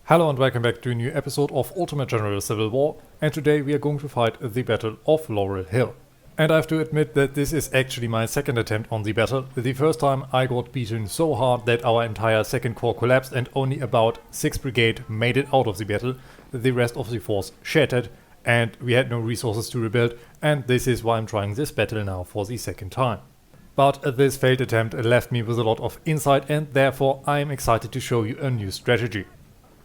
Hello and welcome back to a new episode of Ultimate General Civil War, and today we are going to fight the Battle of Laurel Hill. And I have to admit that this is actually my second attempt on the battle. The first time I got beaten so hard that our entire second corps collapsed and only about 6th Brigade made it out of the battle. The rest of the force shattered and we had no resources to rebuild, and this is why I'm trying this battle now for the second time. But this failed attempt left me with a lot of insight, and therefore I am excited to show you a new strategy.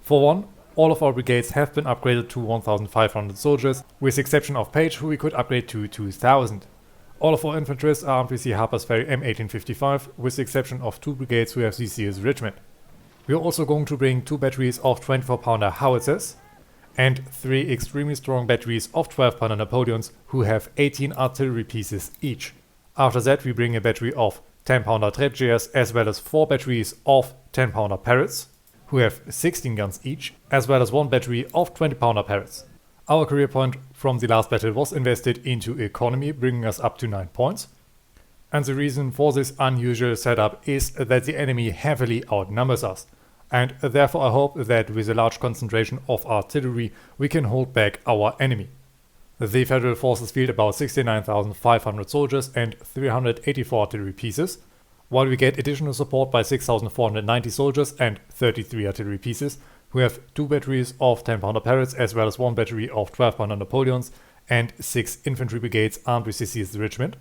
For one, all of our brigades have been upgraded to 1500 soldiers, with the exception of Page, who we could upgrade to 2000. All of our infantry's are armed with the Harper's Ferry M1855, with the exception of 2 brigades who have the CS Regiment. We are also going to bring 2 batteries of 24-pounder howitzers, and 3 extremely strong batteries of 12-pounder Napoleons, who have 18 artillery pieces each. After that we bring a battery of 10-pounder Trebuchets, as well as 4 batteries of 10-pounder Parrots, who have 16 guns each, as well as 1 battery of 20-pounder Parrots. Our career point from the last battle was invested into economy, bringing us up to 9 points. And the reason for this unusual setup is that the enemy heavily outnumbers us, and therefore I hope that with a large concentration of artillery we can hold back our enemy. The Federal forces field about 69,500 soldiers and 384 artillery pieces, while we get additional support by 6,490 soldiers and 33 artillery pieces, who have 2 batteries of 10-pounder Parrots, as well as 1 battery of 12-pounder Napoleons and 6 infantry brigades armed with the CS Regiment.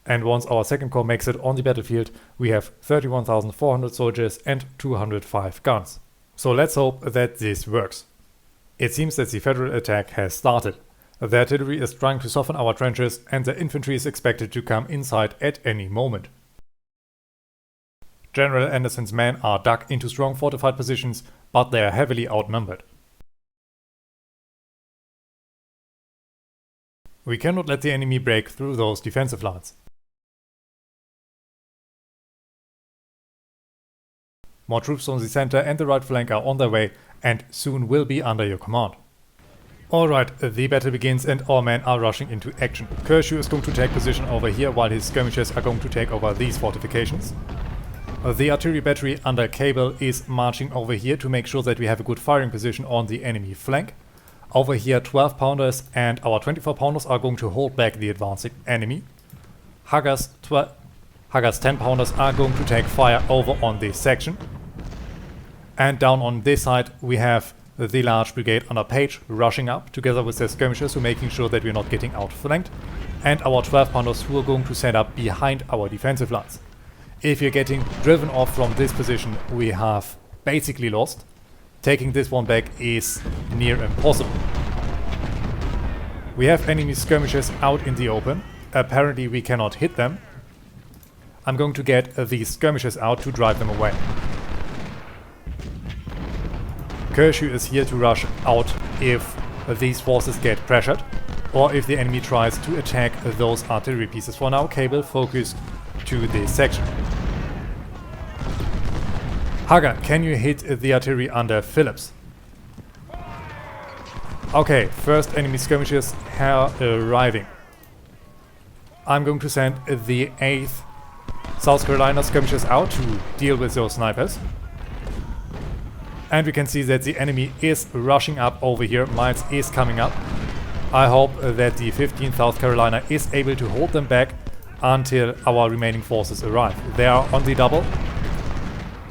And once our second corps makes it on the battlefield, we have 31,400 soldiers and 205 guns. So let's hope that this works. It seems that the Federal attack has started. The artillery is trying to soften our trenches, and the infantry is expected to come inside at any moment. General Anderson's men are dug into strong fortified positions, but they are heavily outnumbered. We cannot let the enemy break through those defensive lines. More troops from the center and the right flank are on their way and soon will be under your command. Alright, the battle begins and our men are rushing into action. Kershaw is going to take position over here while his skirmishers are going to take over these fortifications. The artillery battery under Cable is marching over here to make sure that we have a good firing position on the enemy flank. Over here 12-pounders and our 24-pounders are going to hold back the advancing enemy. Hugger's 10-pounders are going to take fire over on this section. And down on this side we have the large brigade under Page rushing up together with their skirmishers, who are making sure that we're not getting outflanked, and our 12-pounders who are going to set up behind our defensive lines. If you're getting driven off from this position, we have basically lost. Taking this one back is near impossible. We have enemy skirmishers out in the open. Apparently we cannot hit them. I'm going to get these skirmishers out to drive them away. Kershaw is here to rush out if these forces get pressured, or if the enemy tries to attack those artillery pieces. For now, Cable focused to this section. Hugger, can you hit the artillery under Phillips? Okay, first enemy skirmishers are arriving. I'm going to send the 8th South Carolina skirmishers out to deal with those snipers. And we can see that the enemy is rushing up over here. Miles is coming up. I hope that the 15th South Carolina is able to hold them back until our remaining forces arrive. They are on the double,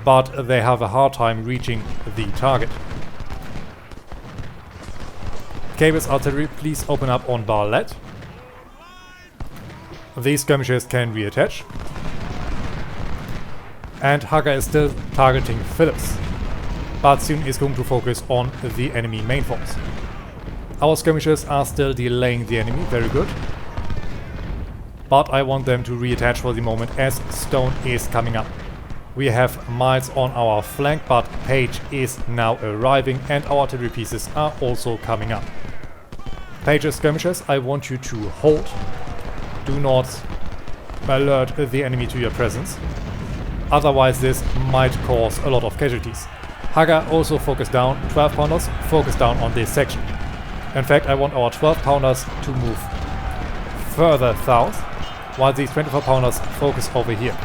but they have a hard time reaching the target. Cable's artillery, please open up on Barlett. These skirmishers can reattach. And Hugger is still targeting Phillips, but soon is going to focus on the enemy main force. Our skirmishers are still delaying the enemy, very good. But I want them to reattach for the moment as Stone is coming up. We have Miles on our flank, but Page is now arriving and our artillery pieces are also coming up. Page's skirmishers, I want you to hold. Do not alert the enemy to your presence. Otherwise this might cause a lot of casualties. Hugger also focus down, 12-pounders focus down on this section. In fact, I want our 12-pounders to move further south, while these 24-pounders focus over here.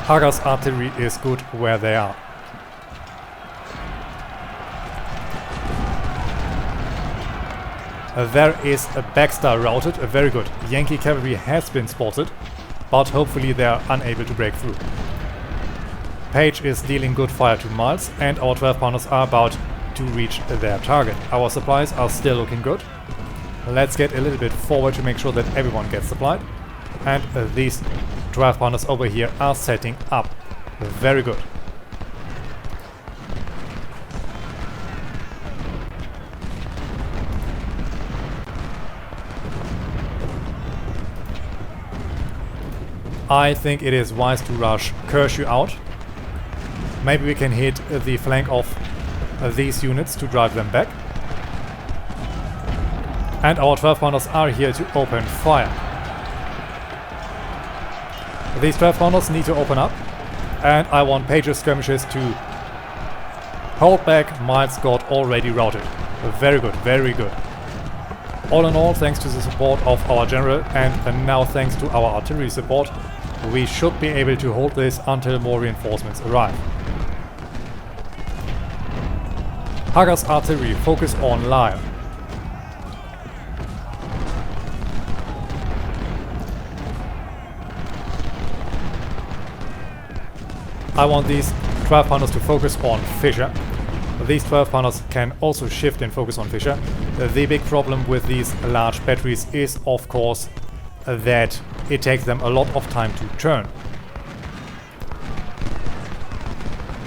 Hugger's artillery is good where they are. There is a Baxter routed, very good. Yankee cavalry has been spotted, but hopefully they are unable to break through. Page is dealing good fire to Miles, and our 12 pounders are about to reach their target. Our supplies are still looking good. Let's get a little bit forward to make sure that everyone gets supplied. And these 12 pounders over here are setting up. Very good. I think it is wise to rush Kershaw out. Maybe we can hit the flank of these units to drive them back. And our 12 pounders are here to open fire. These 12 pounders need to open up. And I want Page's skirmishes to hold back. Miles got already routed. Very good, very good. All in all, thanks to the support of our general and now thanks to our artillery support, we should be able to hold this until more reinforcements arrive. Hager's artillery focus on Laurel. I want these 12 pounders to focus on Fisher. These 12 pounders can also shift and focus on Fisher. The big problem with these large batteries is of course that it takes them a lot of time to turn.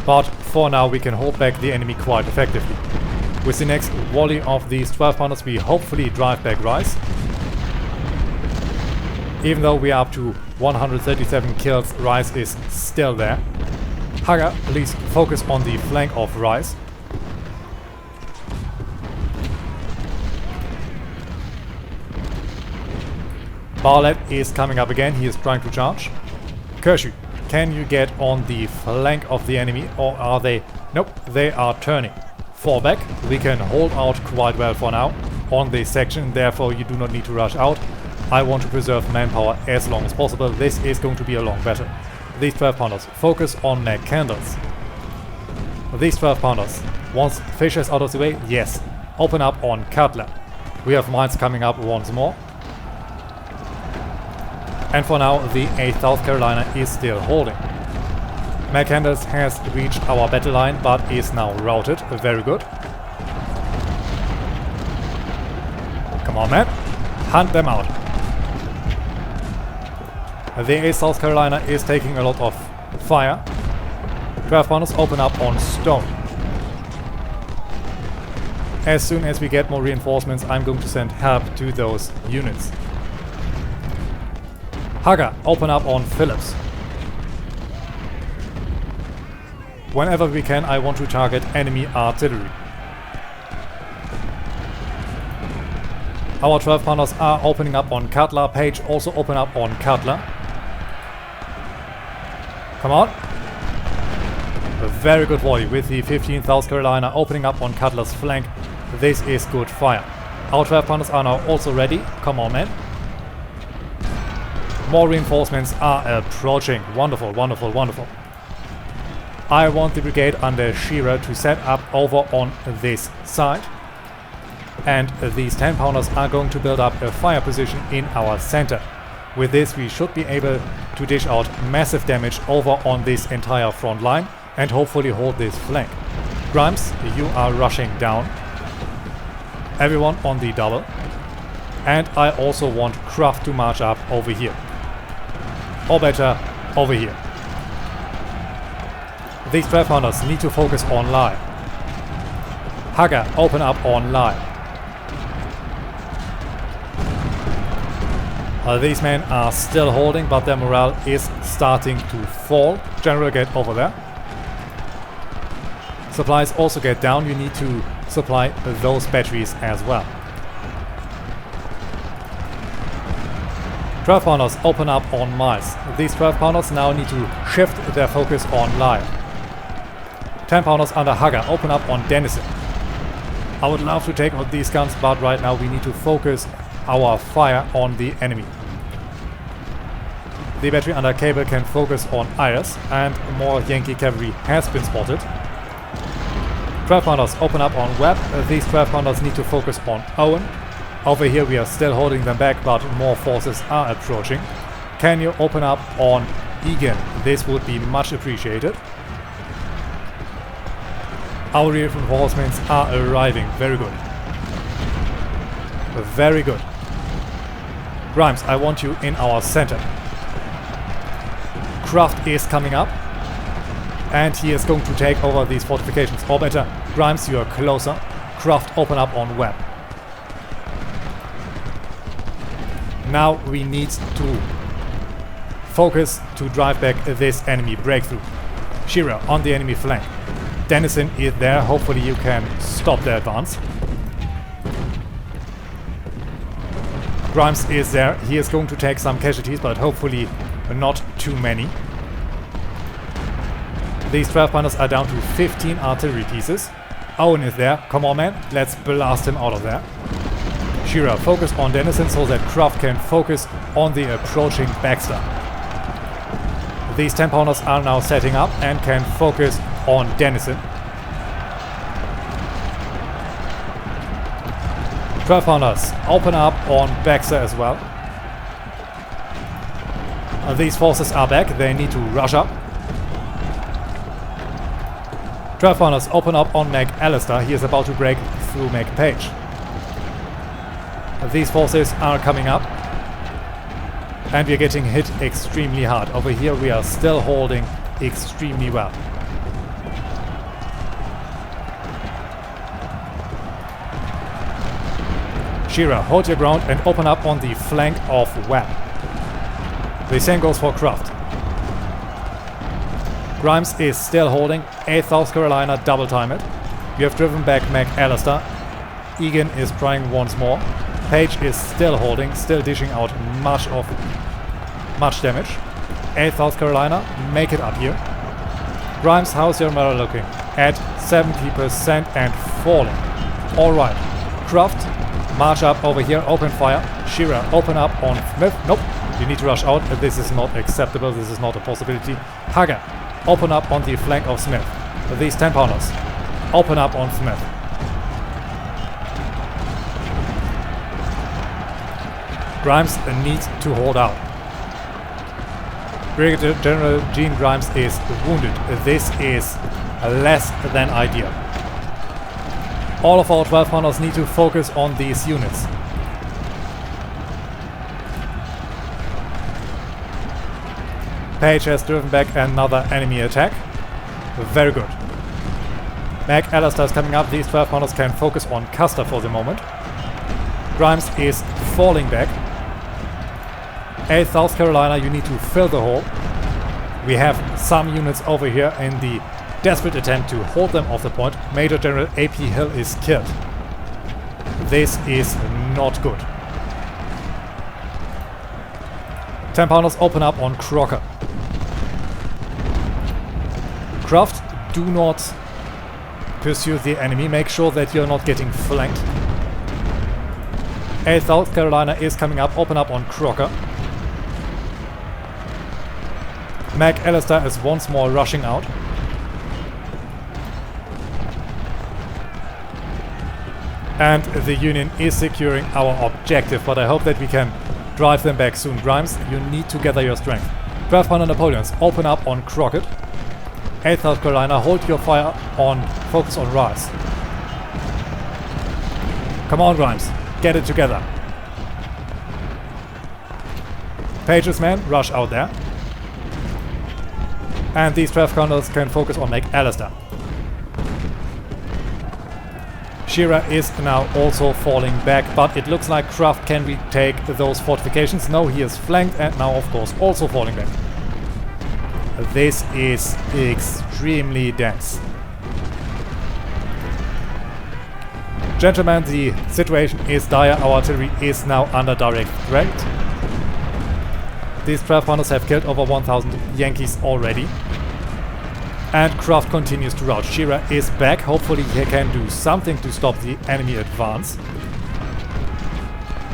But for now we can hold back the enemy quite effectively. With the next volley of these 12 pounders we hopefully drive back Rice. Even though we are up to 137 kills, Rice is still there. Hager, please focus on the flank of Rice. Barlett is coming up again, he is trying to charge. Kershaw, can you get on the flank of the enemy or are they... Nope, they are turning. Fall back, we can hold out quite well for now on this section, therefore you do not need to rush out. I want to preserve manpower as long as possible, this is going to be a long battle. These 12 pounders, focus on Mac Candles. These 12 pounders, once Fisher is out of the way, yes, open up on Cutler. We have mines coming up once more. And for now, the 8th South Carolina is still holding. McCandles has reached our battle line, but is now routed. Very good. Come on, man. Hunt them out. The 8th South Carolina is taking a lot of fire. 12 pounders open up on Stone. As soon as we get more reinforcements, I'm going to send help to those units. Hager, open up on Phillips. Whenever we can, I want to target enemy artillery. Our 12 pounders are opening up on Cutler. Page also open up on Cutler. Come on. A very good volley with the 15th South Carolina opening up on Cutler's flank. This is good fire. Our 12 pounders are now also ready. Come on, man. More reinforcements are approaching. Wonderful, wonderful, wonderful. I want the brigade under Shearer to set up over on this side. And these 10 pounders are going to build up a fire position in our center. With this we should be able to dish out massive damage over on this entire front line and hopefully hold this flank. Grimes, you are rushing down. Everyone on the double. And I also want Kraft to march up over here. Or better, over here. These 12 pounders need to focus on Lai. Hager, open up on Lai. These men are still holding, but their morale is starting to fall. General, get over there. Supplies also get down. You need to supply those batteries as well. 12 pounders open up on Miles. These 12 pounders now need to shift their focus on Lyle. 10 pounders under Hager open up on Dennison. I would love to take out these guns, but right now we need to focus our fire on the enemy. The battery under Cable can focus on Ayers, and more Yankee cavalry has been spotted. 12 pounders open up on Webb. These 12 pounders need to focus on Owen. Over here we are still holding them back, but more forces are approaching. Can you open up on Egan? This would be much appreciated. Our reinforcements are arriving. Very good. Very good. Grimes, I want you in our center. Kraft is coming up. And he is going to take over these fortifications. Or better, Grimes, you are closer. Kraft, open up on Web. Now we need to focus to drive back this enemy breakthrough. Shearer on the enemy flank. Dennison is there. Hopefully you can stop the advance. Grimes is there. He is going to take some casualties, but hopefully not too many. These 12 pounders are down to 15 artillery pieces. Owen is there. Come on, man. Let's blast him out of there. Shearer, focus on Dennison so that Kraft can focus on the approaching Baxter. These 10 pounders are now setting up and can focus on Dennison. 12 pounders open up on Baxter as well. These forces are back. They need to rush up. 12 pounders open up on McAllister. He is about to break through McPage. These forces are coming up. And we are getting hit extremely hard. Over here we are still holding extremely well. Shearer, hold your ground and open up on the flank of Webb. The same goes for Kraft. Grimes is still holding. 8th South Carolina, double time it. You have driven back McAllister. Egan is trying once more. Page is still holding, still dishing out much damage. 8th South Carolina, make it up here. Grimes, how's your morale looking? At 70% and falling. Alright. Kraft, march up over here, open fire. Shearer, open up on Smith. Nope, you need to rush out. This is not acceptable, this is not a possibility. Hager, open up on the flank of Smith. These 10 pounders, open up on Smith. Grimes needs to hold out. Brigadier General Gene Grimes is wounded. This is less than ideal. All of our 12 pounders need to focus on these units. Page has driven back another enemy attack. Very good. McAllister is coming up. These 12 pounders can focus on Custer for the moment. Grimes is falling back. 8th South Carolina, you need to fill the hole. We have some units over here in the desperate attempt to hold them off the point. Major General A.P. Hill is killed. This is not good. 10 pounders open up on Crocker. Kraft, do not pursue the enemy. Make sure that you're not getting flanked. 8th South Carolina is coming up. Open up on Crocker. McAllister is once more rushing out. And the Union is securing our objective, but I hope that we can drive them back soon. Grimes, you need to gather your strength. 12 pounder Napoleons, open up on Crockett. 8th South Carolina, hold your fire on, focus on Rice. Come on, Grimes, get it together. Page's men, rush out there. And these 12 counters can focus on McAllister. Shearer is now also falling back, but it looks like Kraft can retake those fortifications. No, he is flanked and now of course also falling back. This is extremely dense. Gentlemen, the situation is dire. Our artillery is now under direct threat. These 12 pounders have killed over 1,000 Yankees already. And Kraft continues to rout. Shearer is back. Hopefully he can do something to stop the enemy advance.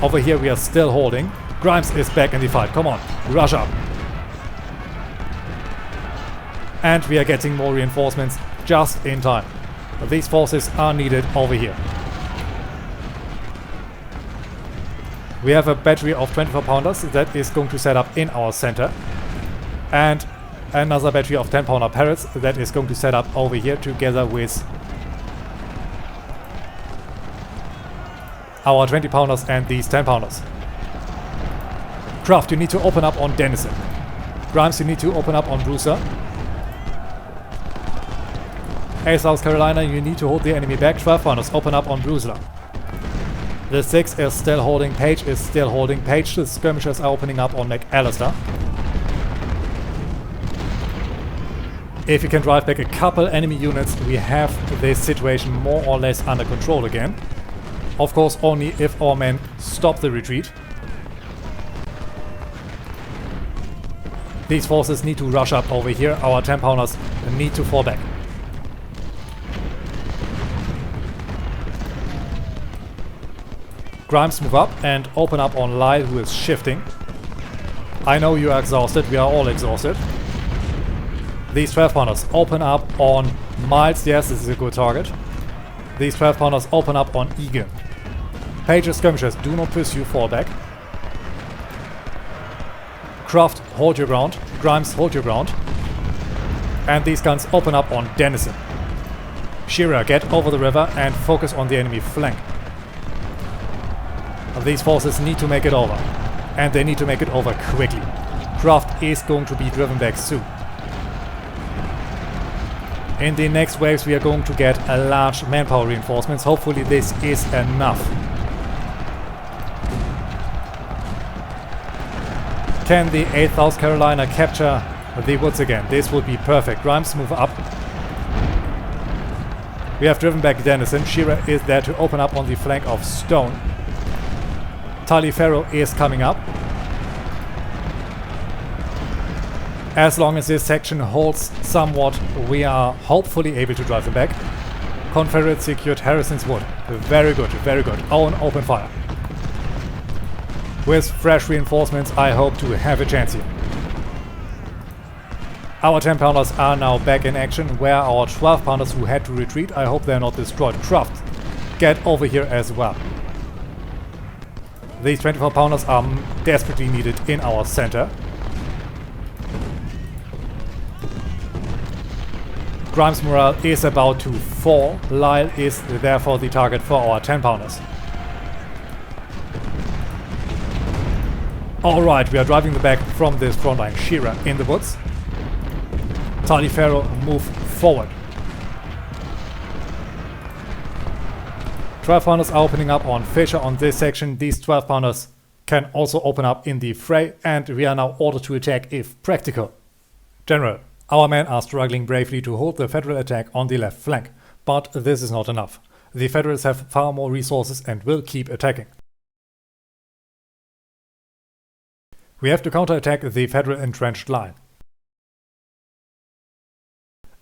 Over here we are still holding. Grimes is back in the fight. Come on, rush up. And we are getting more reinforcements just in time. These forces are needed over here. We have a battery of 24 pounders that is going to set up in our center. And another battery of 10 pounder parrots that is going to set up over here together with our 20 pounders and these 10 pounders. Craft, you need to open up on Denizen. Grimes, you need to open up on Bruiser. South Carolina, you need to hold the enemy back. 12 pounders, open up on Bruiser. The 6 is still holding. Page is still holding. Page's skirmishers are opening up on McAllister. If you can drive back a couple enemy units, we have this situation more or less under control again. Of course, only if our men stop the retreat. These forces need to rush up over here. Our 10 pounders need to fall back. Grimes, move up and open up on Lyle, who is shifting. I know you are exhausted. We are all exhausted. These 12 pounders open up on Miles. Yes, this is a good target. These 12 pounders open up on Egan. Page's skirmishers, do not pursue, fall back. Croft, hold your ground. Grimes, hold your ground. And these guns open up on Denizen. Shearer, get over the river and focus on the enemy flank. These forces need to make it over. And they need to make it over quickly. Croft is going to be driven back soon. In the next waves we are going to get a large manpower reinforcements. Hopefully this is enough. Can the 8th South Carolina capture the woods again? This would be perfect. Grimes, move up. We have driven back Denizen. Shearer is there to open up on the flank of Stone. Taliaferro is coming up. As long as this section holds somewhat, we are hopefully able to drive them back. Confederate secured Harrison's Wood. Very good, very good. Own open fire. With fresh reinforcements, I hope to have a chance here. Our 10 pounders are now back in action, where our 12 pounders who had to retreat, I hope they're not destroyed. Craft, get over here as well. These 24 pounders are desperately needed in our center. Grimes' morale is about to fall. Lyle is therefore the target for our 10 pounders. Alright, we are driving them back from this front line. Shearer in the woods. Taliaferro, move forward. 12 pounders are opening up on Fisher on this section. These 12 pounders can also open up in the fray, and we are now ordered to attack if practical. General, our men are struggling bravely to hold the Federal attack on the left flank, but this is not enough. The Federals have far more resources and will keep attacking. We have to counterattack the Federal entrenched line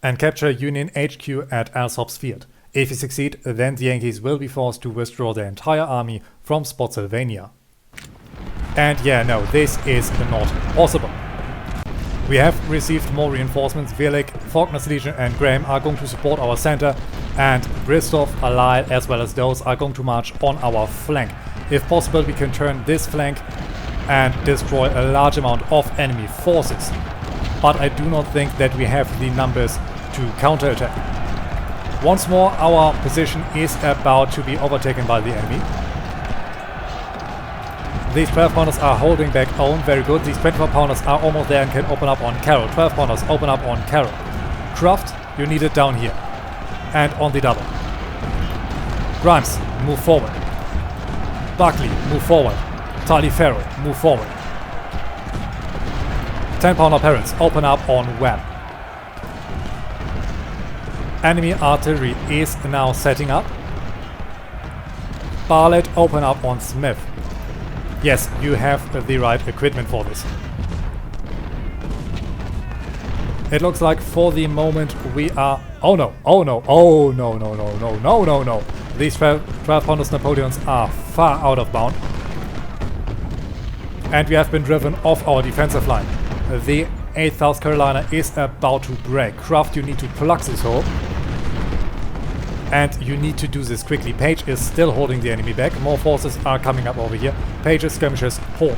and capture Union HQ at Alsop's Field. If we succeed, then the Yankees will be forced to withdraw their entire army from Spotsylvania. And yeah, no, this is not possible. We have received more reinforcements. Vierlich, Faulkner's Legion and Graham are going to support our center, and Bristol, Lyle as well as those are going to march on our flank. If possible, we can turn this flank and destroy a large amount of enemy forces. But I do not think that we have the numbers to counterattack. Once more, our position is about to be overtaken by the enemy. These 12 pounders are holding back Owen, very good. These 24 pounders are almost there and can open up on Carroll. 12 pounders open up on Carroll. Croft, you need it down here. And on the double. Grimes, move forward. Buckley, move forward. Taliaferro, move forward. 10 pounder parrots, open up on Webb. Enemy artillery is now setting up. Barlett, open up on Smith. Yes, you have the right equipment for this. It looks like for the moment we are... Oh no, oh no, oh no, no, no, no, no, no, no. These 12 pounders Napoleons are far out of bound. And we have been driven off our defensive line. The 8th South Carolina is about to break. Craft, you need to plug this hole. And you need to do this quickly. Page is still holding the enemy back. More forces are coming up over here. Page's skirmishers hold.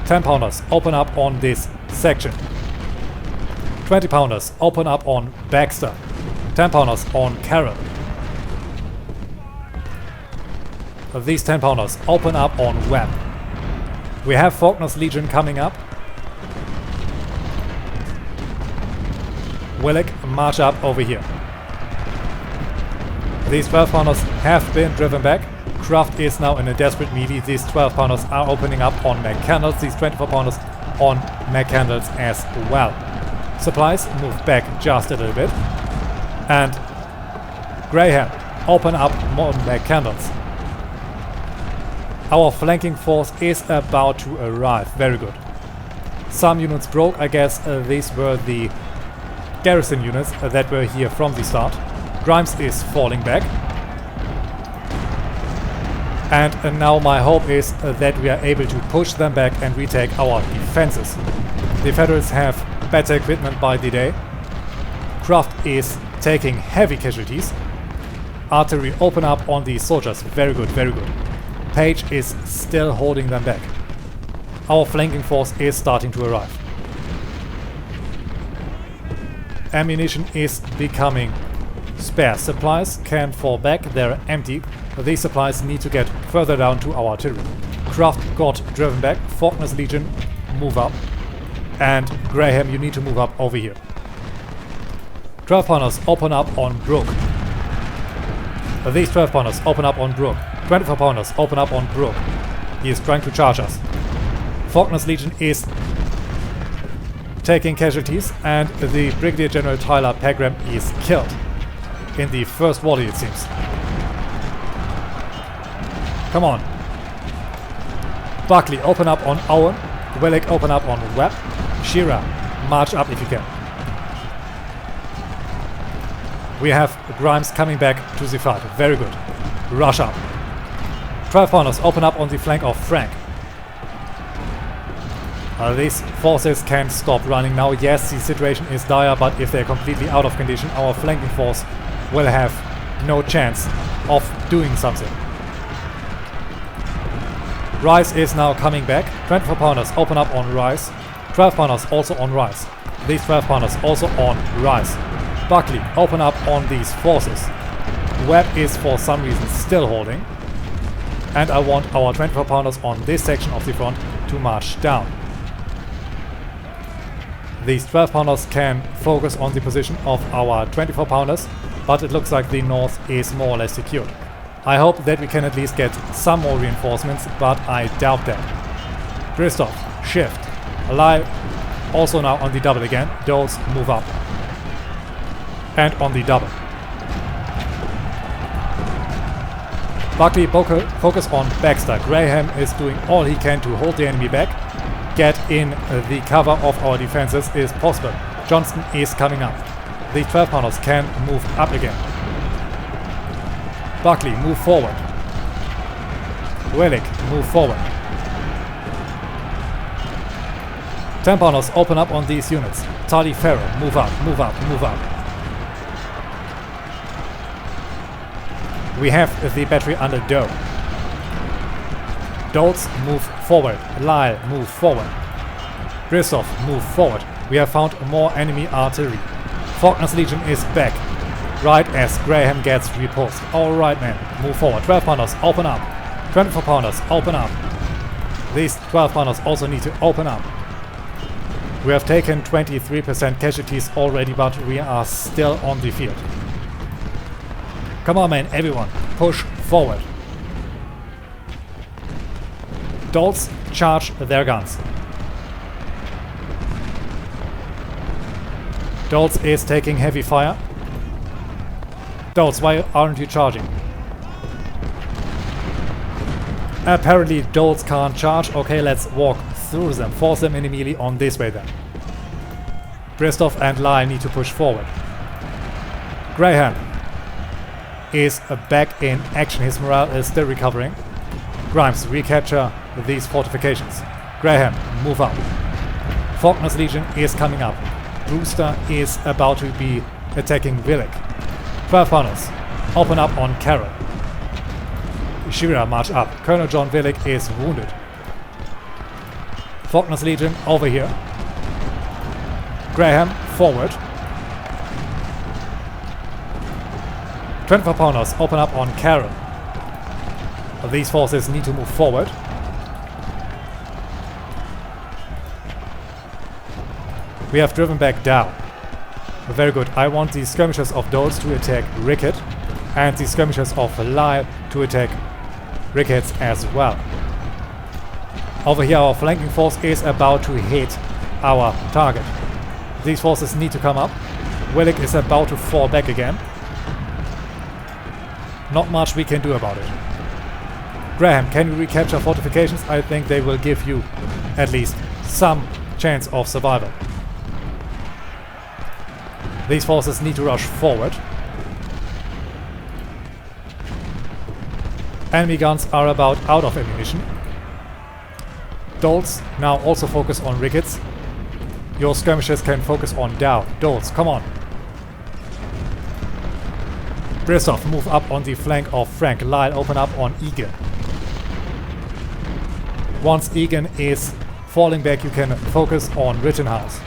10 pounders open up on this section. 20 pounders open up on Baxter. 10 pounders on Carroll. These 10 pounders open up on Webb. We have Faulkner's Legion coming up. Willock, march up over here. These 12 pounders have been driven back. Kraft is now in a desperate melee. These 12 pounders are opening up on McCandles. These 24 pounders on McCandles as well. Supplies move back just a little bit. And Graham open up on McCandles. Our flanking force is about to arrive. Very good. Some units broke. I guess these were the garrison units that were here from the start. Grimes is falling back. And now my hope is that we are able to push them back and retake our defenses. The Federals have better equipment by the day. Kraft is taking heavy casualties. Artillery open up on the soldiers. Very good, very good. Page is still holding them back. Our flanking force is starting to arrive. Ammunition is becoming spare. Supplies can fall back. They're empty. These supplies need to get further down to our artillery. Kraft got driven back. Faulkner's Legion, move up. And Graham, you need to move up over here. 12 pounders open up on Brook. These 12 pounders open up on Brook. 24 pounders open up on Brook. He is trying to charge us. Faulkner's Legion is taking casualties, and the Brigadier General Tyler Pegram is killed in the first volley, it seems. Come on. Buckley, open up on Owen. Willock, open up on Webb. Shearer, march up if you can. We have Grimes coming back to the fight. Very good. Rush up. 12 pounders open up on the flank of Frank. These forces can't stop running now. Yes, the situation is dire, but if they're completely out of condition, our flanking force will have no chance of doing something. Rice is now coming back. 24 pounders open up on Rice. 12 pounders also on Rice. These 12 pounders also on Rice. Buckley, open up on these forces. Webb is for some reason still holding. And I want our 24 pounders on this section of the front to march down. These 12 pounders can focus on the position of our 24 pounders, but it looks like the north is more or less secured. I hope that we can at least get some more reinforcements, but I doubt that. Christoph, shift. Alive, also now on the double again. Doles, move up. And on the double. Buckley, focus on Baxter. Graham is doing all he can to hold the enemy back. Get in the cover of our defenses is possible. Johnston is coming up. The 12 pounders can move up again. Buckley, move forward. Willock, move forward. 10 pounders open up on these units. Tali Farrell, move up, move up, move up. We have the battery under Doe. Doles, move forward. Lyle, move forward. Christoph, move forward. We have found more enemy artillery. Faulkner's Legion is back. Right as Graham gets repulsed. Alright man, move forward. 12 pounders, open up. 24 pounders, open up. These 12 pounders also need to open up. We have taken 23% casualties already, but we are still on the field. Come on man, everyone, push forward. Doles, charge their guns. Doles is taking heavy fire. Doles, why aren't you charging? Apparently Doles can't charge. Okay, let's walk through them. Force them in immediately on this way then. Bristow and Lyle need to push forward. Graham is back in action. His morale is still recovering. Grimes, recapture these fortifications. Graham, move up. Faulkner's Legion is coming up. Brewster is about to be attacking Willock. 12 pounders. open up on Carroll. Shira march up. Colonel John Willig is wounded. Faulkner's Legion over here. Graham forward. 24 pounders open up on Carroll. These forces need to move forward. We have driven back down. Very good. I want the skirmishers of Doles to attack Rickett and the skirmishers of Lyle to attack Ricketts as well. Over here our flanking force is about to hit our target. These forces need to come up. Willig is about to fall back again. Not much we can do about it. Graham, can you recapture fortifications? I think they will give you at least some chance of survival. These forces need to rush forward. Enemy guns are about out of ammunition. Doles now also focus on Ricketts. Your skirmishers can focus on Dow. Doles, come on. Bristow, move up on the flank of Frank. Lyle, open up on Egan. Once Egan is falling back, you can focus on Rittenhouse.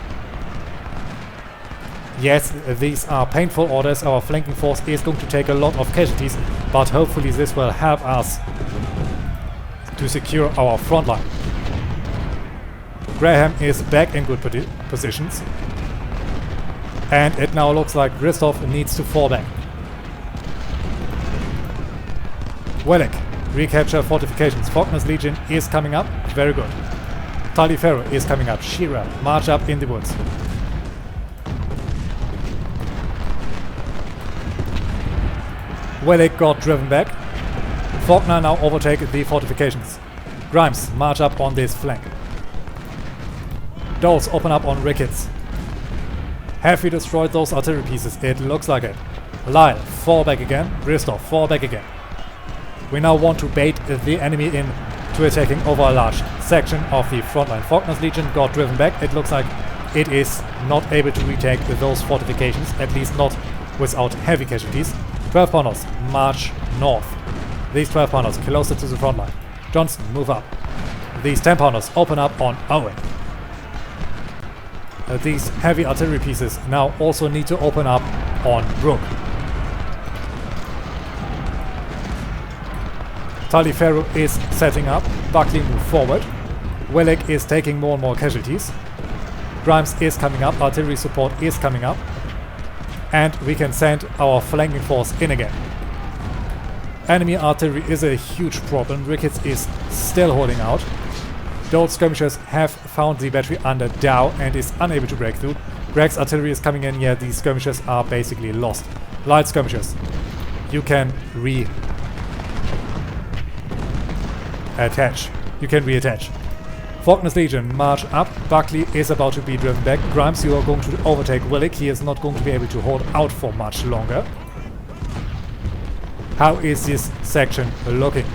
Yes, these are painful orders. Our flanking force is going to take a lot of casualties, but hopefully this will help us to secure our front line. Graham is back in good positions. And it now looks like Bristow needs to fall back. Willig, recapture fortifications. Faulkner's Legion is coming up. Very good. Taliaferro is coming up. Shira, march up in the woods. Willig got driven back. Faulkner now overtake the fortifications. Grimes, march up on this flank. Doles, open up on Ricketts. Have we destroyed those artillery pieces? It looks like it. Lyle, fall back again. Bristow, fall back again. We now want to bait the enemy in to attacking over a large section of the front line. Faulkner's Legion got driven back. It looks like it is not able to retake those fortifications, at least not without heavy casualties. 12 pounders, march north. These 12 pounders closer to the front line. Johnson, move up. These 10 pounders open up on Owen. These heavy artillery pieces now also need to open up on Brooke. Taliaferro is setting up. Buckley move forward. Willig is taking more and more casualties. Grimes is coming up. Artillery support is coming up. And we can send our flanking force in again. Enemy artillery is a huge problem. Ricketts is still holding out. Those skirmishers have found the battery under Dow and is unable to break through. Greg's artillery is coming in. Yeah, these skirmishers are basically lost. Light skirmishers, you can attach. You can reattach. Faulkner's Legion, march up. Buckley is about to be driven back. Grimes, you are going to overtake Willig. He is not going to be able to hold out for much longer. How is this section looking?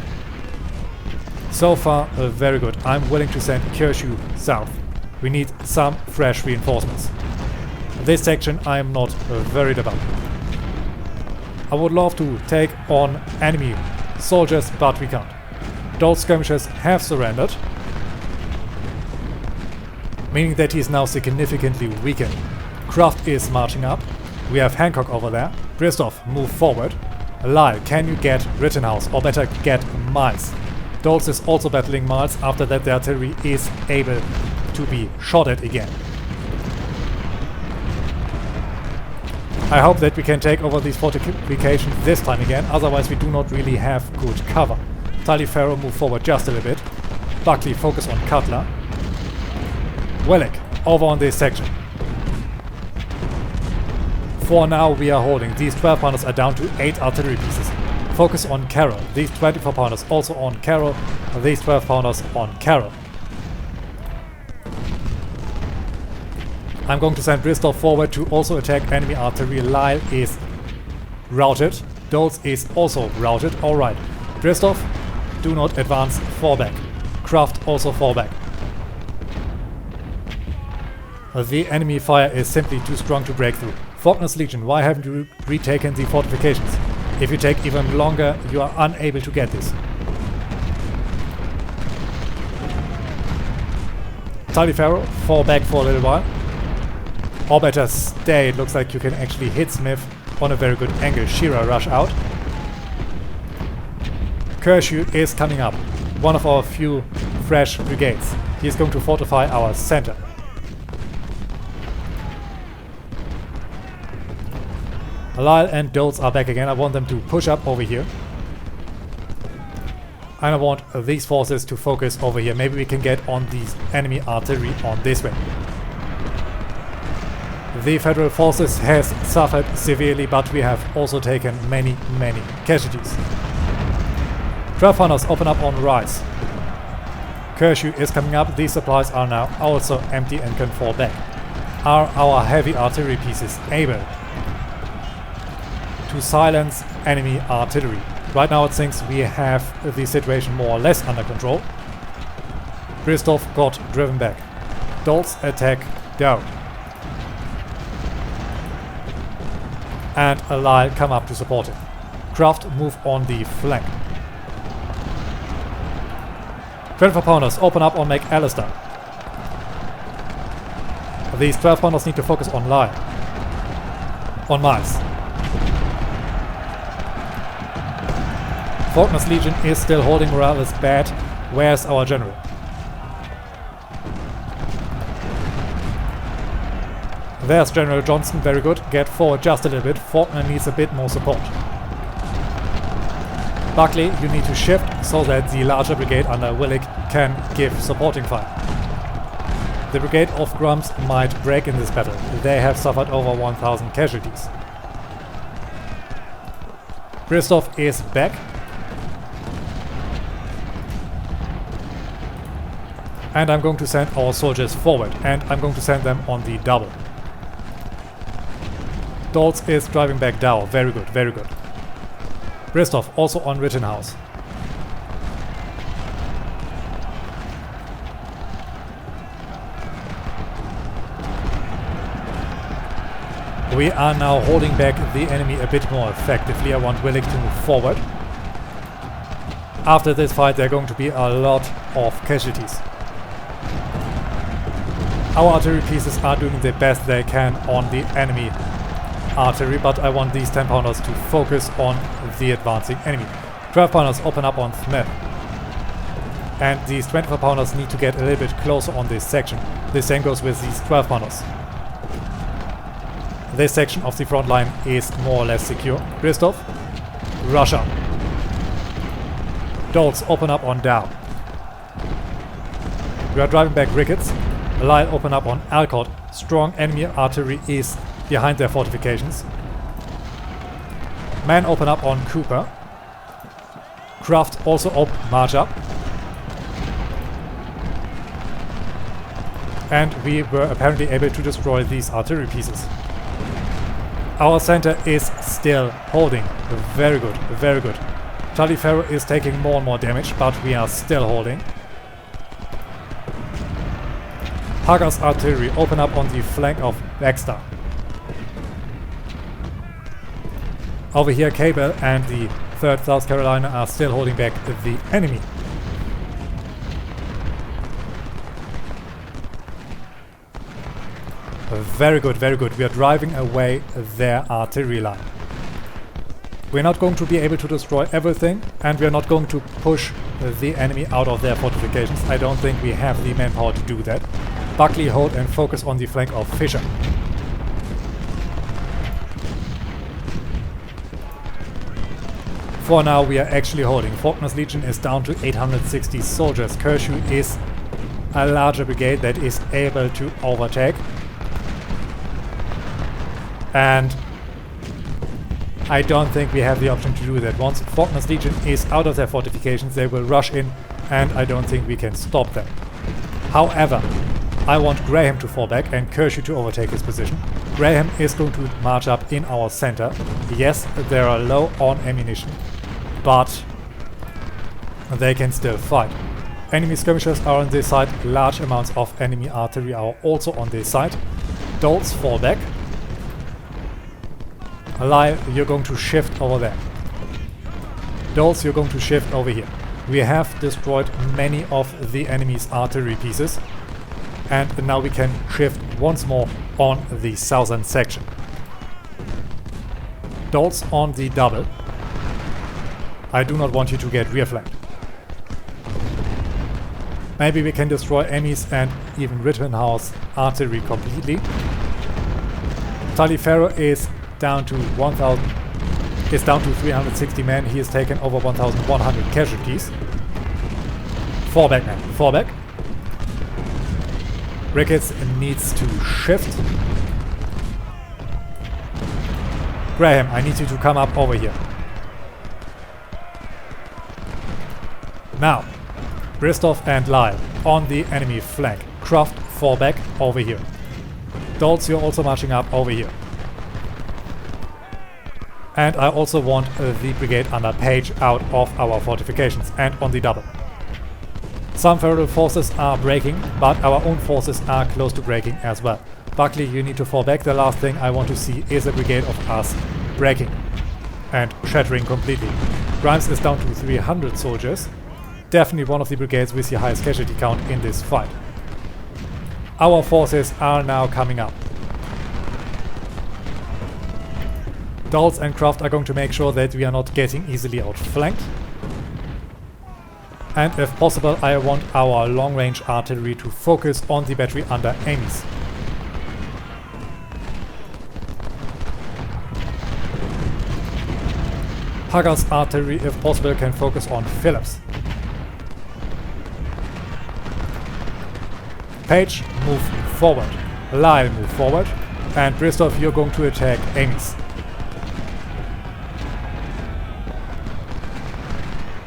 So far, very good. I'm willing to send Kershaw south. We need some fresh reinforcements. This section I am not worried about. I would love to take on enemy soldiers, but we can't. Those skirmishers have surrendered, meaning that he is now significantly weakened. Kraft is marching up. We have Hancock over there. Bristow, move forward. Lyle, can you get Rittenhouse, or better get Miles? Doles is also battling Miles. After that the artillery is able to be shot at again. I hope that we can take over these fortifications this time again, otherwise we do not really have good cover. Taliaferro, move forward just a little bit. Buckley, focus on Cutler. Willig, over on this section. For now we are holding. These 12 pounders are down to 8 artillery pieces. Focus on Carroll. These 24 pounders also on Carroll. These 12 pounders on Carroll. I'm going to send Bristow forward to also attack enemy artillery. Lyle is routed. Doles is also routed. Alright. Bristow, do not advance. Fall back. Kraft, also fall back. The enemy fire is simply too strong to break through. Faulkner's Legion, why haven't you retaken the fortifications? If you take even longer, you are unable to get this. Taliaferro, fall back for a little while. Or better stay, it looks like you can actually hit Smith on a very good angle. Shira rush out. Kershaw is coming up, one of our few fresh brigades. He is going to fortify our center. Lyle and Dulce are back again. I want them to push up over here. And I want these forces to focus over here. Maybe we can get on these enemy artillery on this way. The Federal forces has suffered severely, but we have also taken many casualties. 12 hunters open up on Rice. Kershaw is coming up. These supplies are now also empty and can fall back. Are our heavy artillery pieces able to silence enemy artillery? Right now it seems we have the situation more or less under control. Bristov got driven back. Dulce attack down. And Lyle come up to support him. Kraft move on the flank. 12 pounders open up on McAllister. These 12 pounders need to focus on Lyle. On Miles. Faulkner's Legion is still holding. Morale is bad. Where's our general? There's General Johnston, very good. Get forward just a little bit. Faulkner needs a bit more support. Buckley, you need to shift so that the larger brigade under Willick can give supporting fire. The brigade of Grumps might break in this battle. They have suffered over 1,000 casualties. Bristov is back. And I'm going to send our soldiers forward, and I'm going to send them on the double. Dulce is driving back down. Very good, very good. Bristov also on Rittenhouse. We are now holding back the enemy a bit more effectively. I want Willick to move forward. After this fight there are going to be a lot of casualties. Our artillery pieces are doing the best they can on the enemy artillery, but I want these 10 pounders to focus on the advancing enemy. 12 pounders open up on Smith. And these 24 pounders need to get a little bit closer on this section. The same goes with these 12 pounders. This section of the front line is more or less secure. Bristov, Russia. Dulce open up on down. We are driving back Ricketts. Lyle open up on Alcott. Strong enemy artillery is behind their fortifications. Men open up on Cooper. Kraft also march up. And we were apparently able to destroy these artillery pieces. Our center is still holding. Very good, very good. Taliaferro is taking more and more damage, but we are still holding. Hager's artillery open up on the flank of Baxter. Over here Cable and the 3rd South Carolina are still holding back the enemy. Very good, very good. We are driving away their artillery line. We're not going to be able to destroy everything, and we're not going to push the enemy out of their fortifications. I don't think we have the manpower to do that. Buckley, hold and focus on the flank of Fisher. For now we are actually holding. Faulkner's Legion is down to 860 soldiers. Kershaw is a larger brigade that is able to overtake. And I don't think we have the option to do that. Once Faulkner's Legion is out of their fortifications, they will rush in, and I don't think we can stop them. However, I want Graham to fall back and Kershaw to overtake his position. Graham is going to march up in our center. Yes, they are low on ammunition, but they can still fight. Enemy skirmishers are on this side. Large amounts of enemy artillery are also on this side. Dulce fall back. Lyle, you're going to shift over there. Dolls, you're going to shift over here. We have destroyed many of the enemy's artillery pieces, and now we can shift once more on the southern section. Dolls on the double. I do not want you to get rear flanked. Maybe we can destroy enemies and even Rittenhouse artillery completely. Taliaferro is down to 360 men. He has taken over 1,100 casualties. Fall back, man. Fall back. Ricketts needs to shift. Graham, I need you to come up over here. Now, Bristov and Lyle on the enemy flank. Croft, fall back over here. Dolts, you're also marching up over here. And I also want the brigade under Page out of our fortifications and on the double. Some federal forces are breaking, but our own forces are close to breaking as well. Buckley, you need to fall back. The last thing I want to see is a brigade of us breaking and shattering completely. Grimes is down to 300 soldiers. Definitely one of the brigades with the highest casualty count in this fight. Our forces are now coming up. Dolls and Croft are going to make sure that we are not getting easily outflanked. And if possible, I want our long-range artillery to focus on the battery under Ames. Hugger's artillery, if possible, can focus on Phillips. Page, move forward. Lyle, move forward. And Bristov, you're going to attack Ames.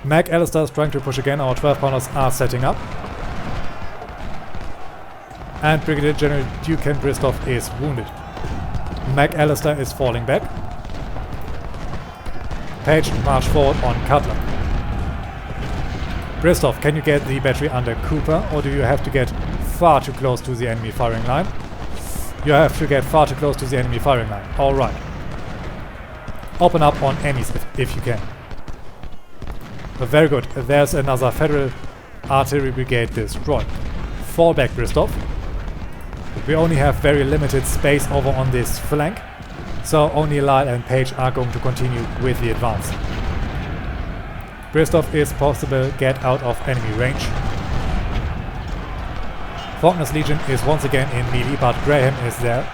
McAllister is trying to push again. Our 12-pounders are setting up. And Brigadier General Duquesne Bristov is wounded. McAllister is falling back. Page, march forward on Cutler. Bristov, can you get the battery under Cooper, or do you have to get far too close to the enemy firing line? You have to get far too close to the enemy firing line. Alright. Open up on enemies if you can. Very good. There's another Federal artillery brigade destroyed. Fall back, Bristov. We only have very limited space over on this flank, so only Lyle and Page are going to continue with the advance. Bristov is possible get out of enemy range. Faulkner's Legion is once again in melee, but Graham is there.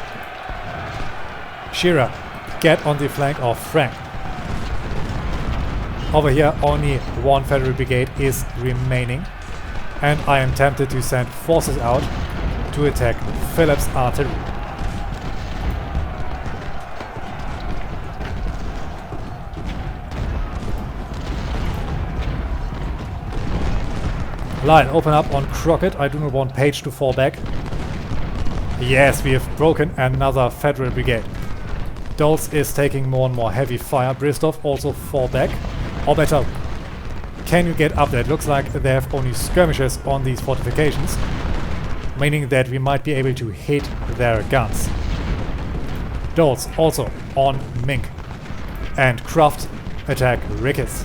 Shearer, get on the flank of Frank. Over here only one Federal brigade is remaining, and I am tempted to send forces out to attack Phillips' artillery. Line, open up on Crockett. I do not want Page to fall back. Yes, we have broken another Federal brigade. Doles is taking more and more heavy fire. Bristov also fall back. Or better, can you get up there? It looks like they have only skirmishes on these fortifications, meaning that we might be able to hit their guns. Doles also on Mink. And Croft attack Ricketts.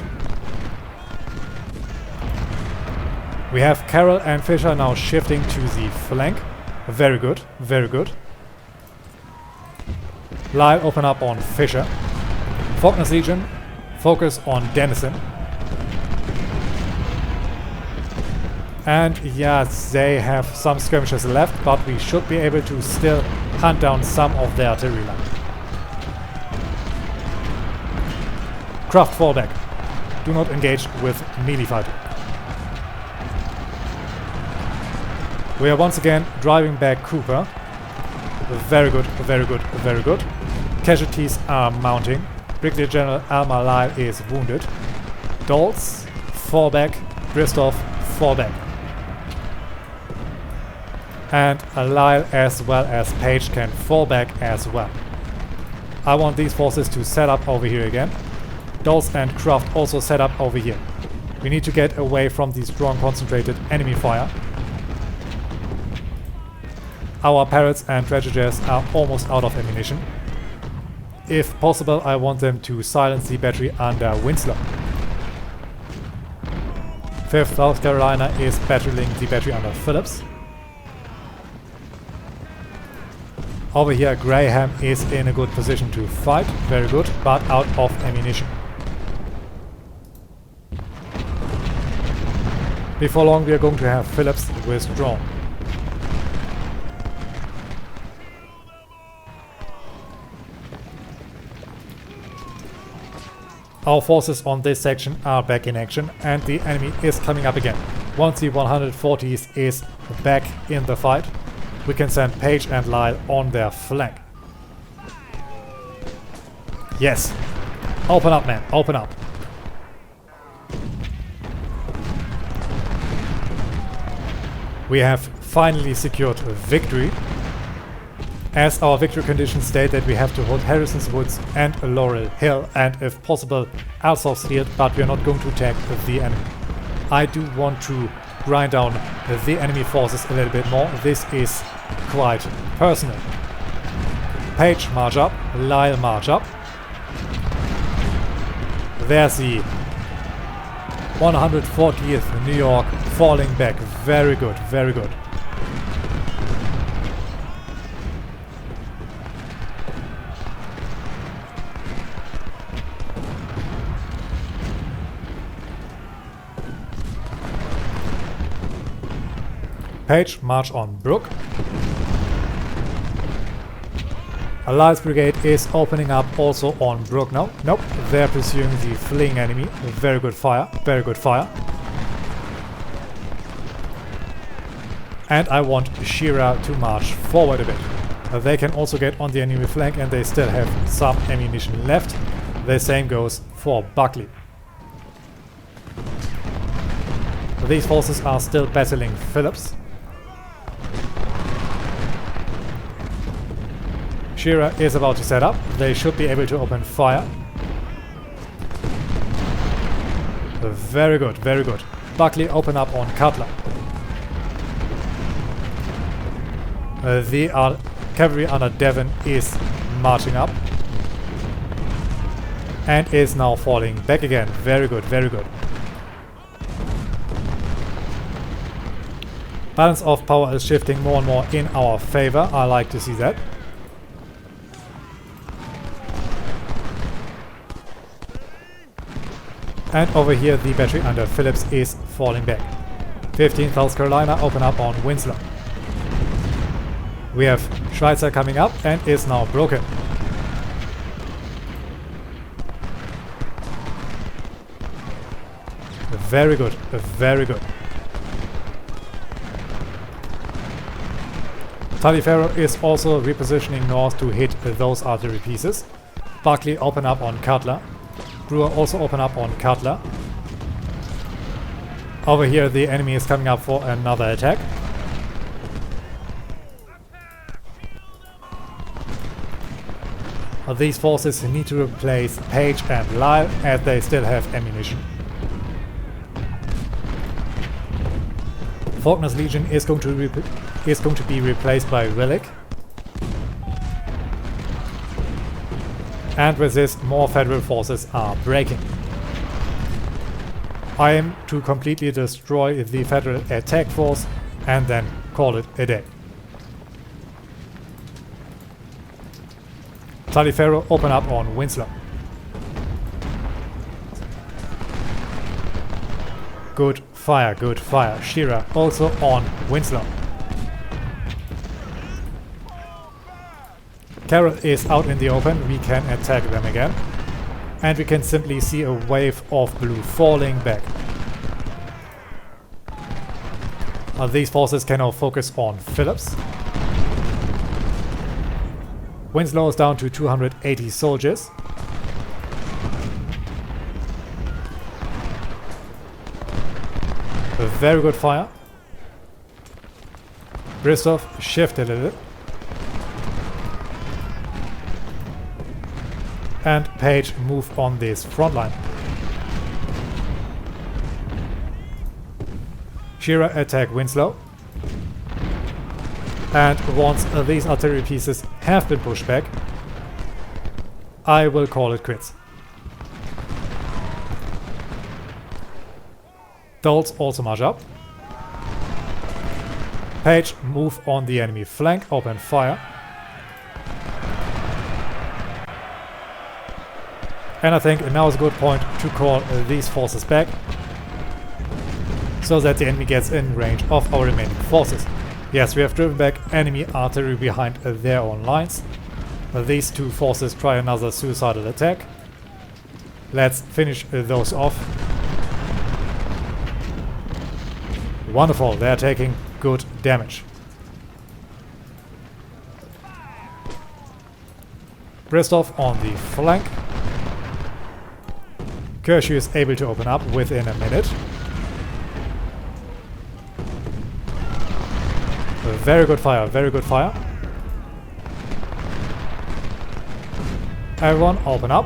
We have Carroll and Fisher now shifting to the flank. Very good, very good. Lyle open up on Fisher. Faulkner's Legion focus on Dennison. And yeah, they have some skirmishes left, but we should be able to still hunt down some of their artillery line. Craft fall back. Do not engage with melee fighting. We are once again driving back Cooper. Very good, very good, very good. Casualties are mounting. Brigadier General Alma Lyle is wounded. Doles, fall back. Bristov, fall back. And Lyle as well as Page can fall back as well. I want these forces to set up over here again. Doles and Croft also set up over here. We need to get away from the strong concentrated enemy fire. Our parrots and Dredgers are almost out of ammunition. If possible, I want them to silence the battery under Winslow. 5th South Carolina is battling the battery under Phillips. Over here Graham is in a good position to fight, very good, but out of ammunition. Before long we are going to have Phillips withdrawn. Our forces on this section are back in action and the enemy is coming up again. Once the 140s is back in the fight, we can send Page and Lyle on their flank. Yes! Open up, man, open up. We have finally secured a victory. As our victory conditions state that we have to hold Harrison's Woods and Laurel Hill and if possible Alsop's Field, but we are not going to attack the enemy. I do want to grind down the enemy forces a little bit more. This is quite personal. Page march up, Lyle march up. There's the 140th New York falling back. Very good, very good. Page, march on Brook. Lyle's brigade is opening up also on Brook now. Nope, they're pursuing the fleeing enemy. Very good fire, very good fire. And I want Shearer to march forward a bit. They can also get on the enemy flank and they still have some ammunition left. The same goes for Buckley. These forces are still battling Phillips. Shearer is about to set up. They should be able to open fire. Very good, very good. Buckley open up on Cutler. The cavalry under Devon is marching up. And is now falling back again. Very good, very good. Balance of power is shifting more and more in our favor. I like to see that. And over here the battery under Phillips is falling back. 15th South Carolina open up on Winslow. We have Schweitzer coming up and is now broken. Very good, very good. Taliaferro is also repositioning north to hit those artillery pieces. Buckley open up on Cutler. Brewer also open up on Cutler. Over here the enemy is coming up for another attack. These forces need to replace Page and Lyle as they still have ammunition. Faulkner's Legion is going to be replaced by Willick. And with this, more Federal forces are breaking. I am to completely destroy the Federal attack force and then call it a day. Taliaferro open up on Winslow. Good fire, good fire. Shearer also on Winslow. Carroll is out in the open, we can attack them again. And we can simply see a wave of blue falling back. These forces can now focus on Phillips. Winslow is down to 280 soldiers. A very good fire. Bristow shift a little. And Page move on this front line. Shearer attack Winslow. And once these artillery pieces have been pushed back, I will call it quits. Dolls also march up. Page, move on the enemy flank, open fire. And I think now is a good point to call these forces back, so that the enemy gets in range of our remaining forces. Yes, we have driven back enemy artillery behind their own lines. These two forces try another suicidal attack. Let's finish those off. Wonderful, they are taking good damage. Bristov on the flank. Kershaw is able to open up within a minute. Very good fire, very good fire. Everyone open up.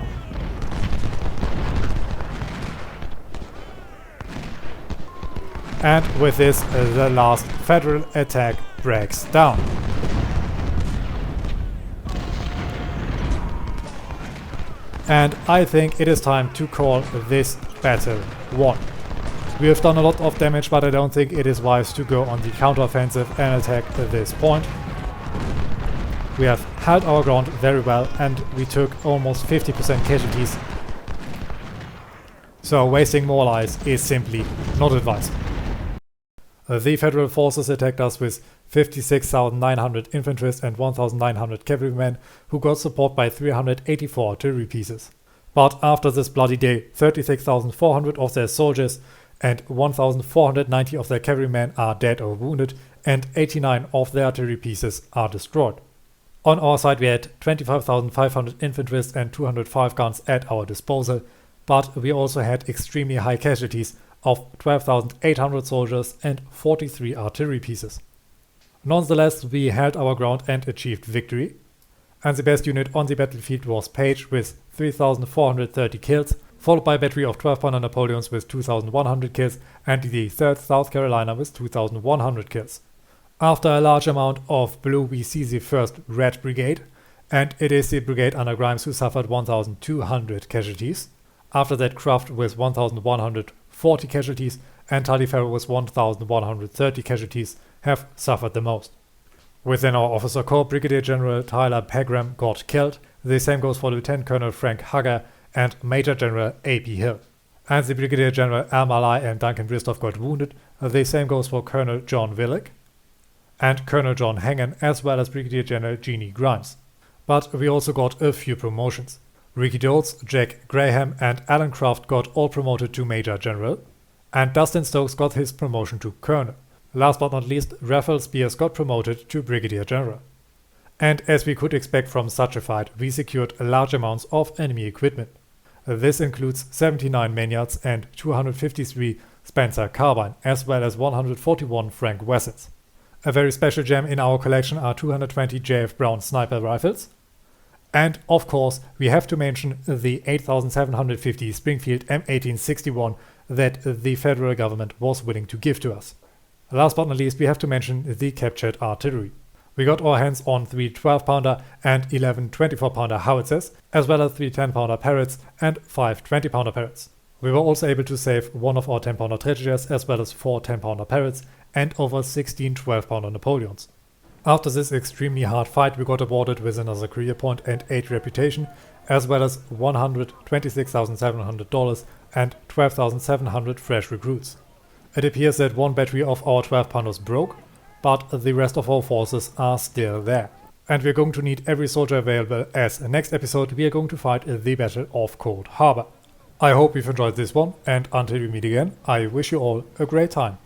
And with this, the last federal attack breaks down. And I think it is time to call this battle won. We have done a lot of damage, but I don't think it is wise to go on the counteroffensive and attack at this point. We have held our ground very well and we took almost 50% casualties. So wasting more lives is simply not advised. The Federal forces attacked us with 56,900 infantry and 1,900 cavalrymen, who got support by 384 artillery pieces. But after this bloody day, 36,400 of their soldiers and 1,490 of their cavalrymen are dead or wounded, and 89 of their artillery pieces are destroyed. On our side we had 25,500 infantry and 205 guns at our disposal, but we also had extremely high casualties of 12,800 soldiers and 43 artillery pieces. Nonetheless, we held our ground and achieved victory, and the best unit on the battlefield was Page with 3,430 kills, followed by a battery of 12-pounder Napoleons with 2,100 kills and the 3rd South Carolina with 2,100 kills. After a large amount of blue we see the 1st Red Brigade, and it is the brigade under Grimes who suffered 1,200 casualties. After that Kraft with 1,140 casualties and Taliaferro with 1,130 casualties have suffered the most. Within our officer corps, Brigadier General Tyler Pegram got killed, the same goes for Lieutenant Colonel Frank Hugger and Major General A.P. Hill. And the Brigadier General Al Malai and Duncan Bristov got wounded, the same goes for Colonel John Willick and Colonel John Hangen, as well as Brigadier General Jeannie Grimes. But we also got a few promotions. Ricky Doles, Jack Graham and Alan Kraft got all promoted to Major General, and Dustin Stokes got his promotion to Colonel. Last but not least, Raphael Spears got promoted to Brigadier General. And as we could expect from such a fight, we secured large amounts of enemy equipment. This includes 79 Mainyards and 253 Spencer carbine, as well as 141 Frank Wessels. A very special gem in our collection are 220 JF Brown sniper rifles. And of course, we have to mention the 8750 Springfield M1861 that the federal government was willing to give to us. Last but not least, we have to mention the captured artillery. We got our hands on 3 12-pounder and 11 24-pounder howitzers, as well as 3 10-pounder Parrots and 5 20-pounder Parrots. We were also able to save one of our 10-pounder Treasures, as well as 4 10-pounder Parrots and over 16 12-pounder Napoleons. After this extremely hard fight, we got awarded with another career point and 8 reputation, as well as $126,700 and 12,700 fresh recruits. It appears that one battery of our 12-pounders broke, but the rest of our forces are still there. And we're going to need every soldier available, as next episode we are going to fight the Battle of Cold Harbor. I hope you've enjoyed this one, and until we meet again, I wish you all a great time.